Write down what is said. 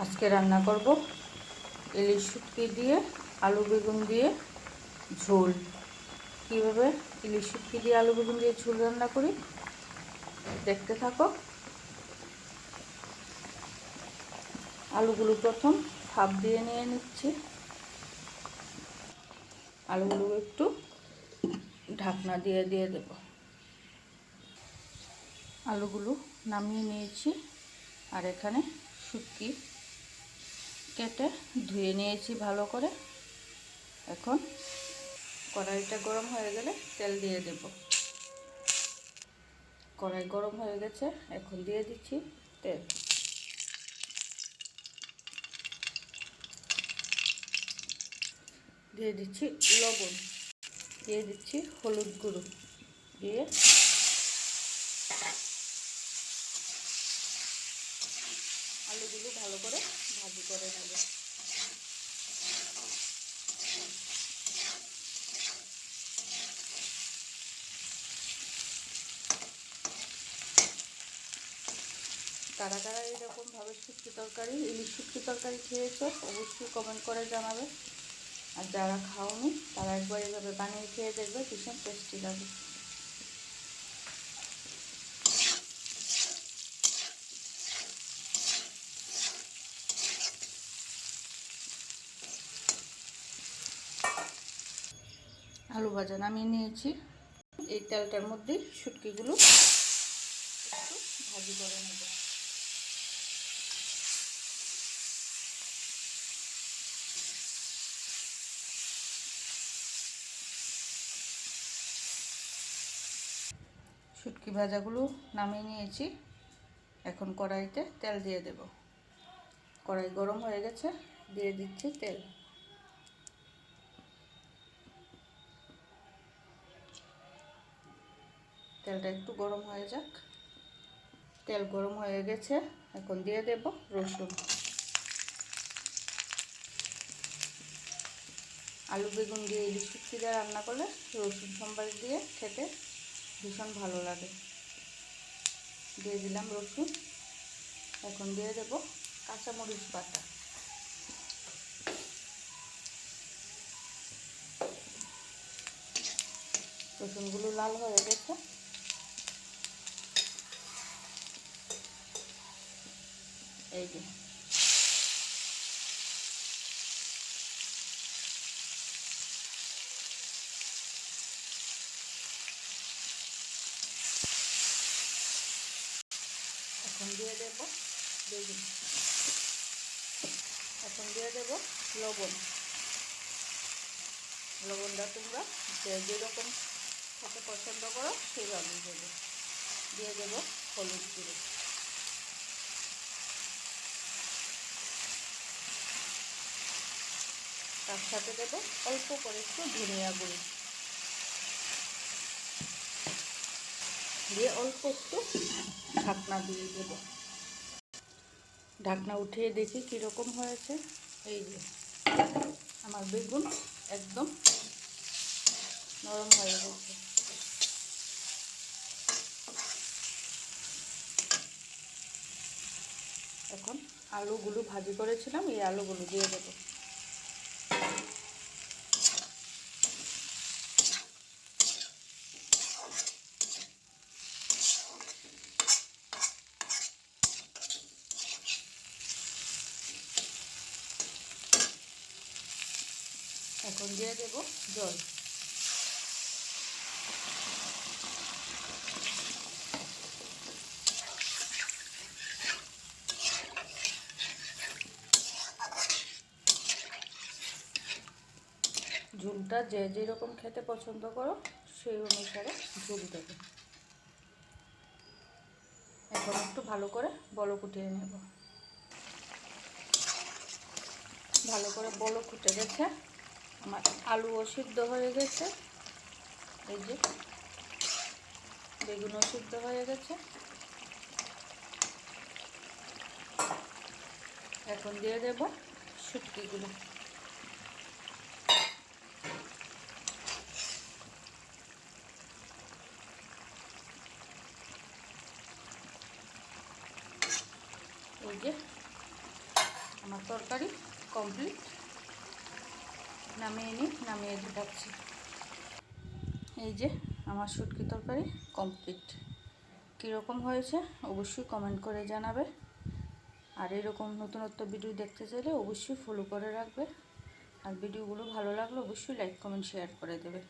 আজকে রান্না করব ইলিশ শুটকি দিয়ে আলু বেগুন দিয়ে ঝোল। কিভাবে ইলিশ শুটকি দিয়ে আলু বেগুন দিয়ে ঝোল রান্না করি দেখতে থাকো। আলুগুলো প্রথম ভাপ দিয়ে নিয়ে নিচ্ছি। আলুগুলো একটু ঢাকনা দিয়ে দেব। আলুগুলো নামিয়ে নিয়েছি আর এখানে শুটকি কেটে ধুয়ে নিয়েছি ভালো করে। এখন কড়াইটা গরম হয়ে গেলে তেল দিয়ে দেব। কড়াই গরম হয়ে গেছে, এখন দিয়ে দিচ্ছি তেল। দিয়ে দিচ্ছি লবণ, দিয়ে দিচ্ছি হলুদ গুঁড়ো, দিয়ে আলুগুলো ভালো করে ভাজি করে নেব। কারা কারা এরকমভাবে শুটকি তরকারি ইলিশ শুটকি তরকারি খেয়েছো অবশ্যই কমেন্ট করে জানাবে। আর যারা খাওনি তারা একবার এভাবে বানিয়ে খেয়ে দেখবে, ভীষণ টেস্টি লাগে। আলু ভাজা নামিয়ে নিয়েছি। এই তেলটার মধ্যে শুটকিগুলো একটু ভাজি করে নেব। শুটকি ভাজাগুলো নামিয়ে নিয়েছি। এখন কড়াইতে তেল দিয়ে দেব। কড়াই গরম হয়ে গেছে, দিয়ে দিচ্ছি তেল। তেলটা একটু গরম হয়ে যাক। তেল গরম হয়ে গেছে, এখন দিয়ে দেব রসুন। আলু বেগুন দিয়ে ইলিশ শুটকি দিয়ে রান্না করলে রসুন সম্বার দিয়ে খেতে ভীষণ ভালো লাগে। দিয়ে দিলাম রসুন। এখন দিয়ে দেব কাঁচামরিচ বাটা। রসুনগুলো লাল হয়ে গেছে, এই যে এখন দিয়ে দেব বেগুন। এখন দিয়ে দেব লবণ। লবণটা তোমরা যে যেরকম খেতে পছন্দ করো সেইভাবে দেবো। দিয়ে দেব হলুদ গুঁড়ো। তার সাথে দেব অল্প করে একটু ধনিয়া গুঁড়ো, দিয়ে অল্প একটু ঢাকনা দিয়ে দেব। ঢাকনা উঠিয়ে দেখি কীরকম হয়েছে। এই যে আমার বেগুন একদম নরম হয়ে গেছে। এখন আলুগুলো ভাজি করেছিলাম, এই আলুগুলো দিয়ে দেব। এখন দিয়ে দেব জল। ঝোলটা যে যেরকম খেতে পছন্দ করো সেই অনুসারে ঝোল দেবে। এখন একটু ভালো করে বলক উঠিয়ে নেব। ভালো করে বলক উঠে গেছে, আমার আলুও সিদ্ধ হয়ে গেছে, এই যে বেগুনও সিদ্ধ হয়ে গেছে। এখন দিয়ে দেব শুটকিগুলো। এই যে আমার তরকারি কমপ্লিট। নামিয়ে নিই, নামিয়ে দেখাচ্ছি। এই যে আমার শুটকি তরকারি কমপ্লিট। কীরকম হয়েছে অবশ্যই কমেন্ট করে জানাবে। আর এরকম নতুনত্ব ভিডিও দেখতে চাইলে অবশ্যই ফলো করে রাখবে। আর ভিডিওগুলো ভালো লাগলে অবশ্যই লাইক কমেন্ট শেয়ার করে দেবে।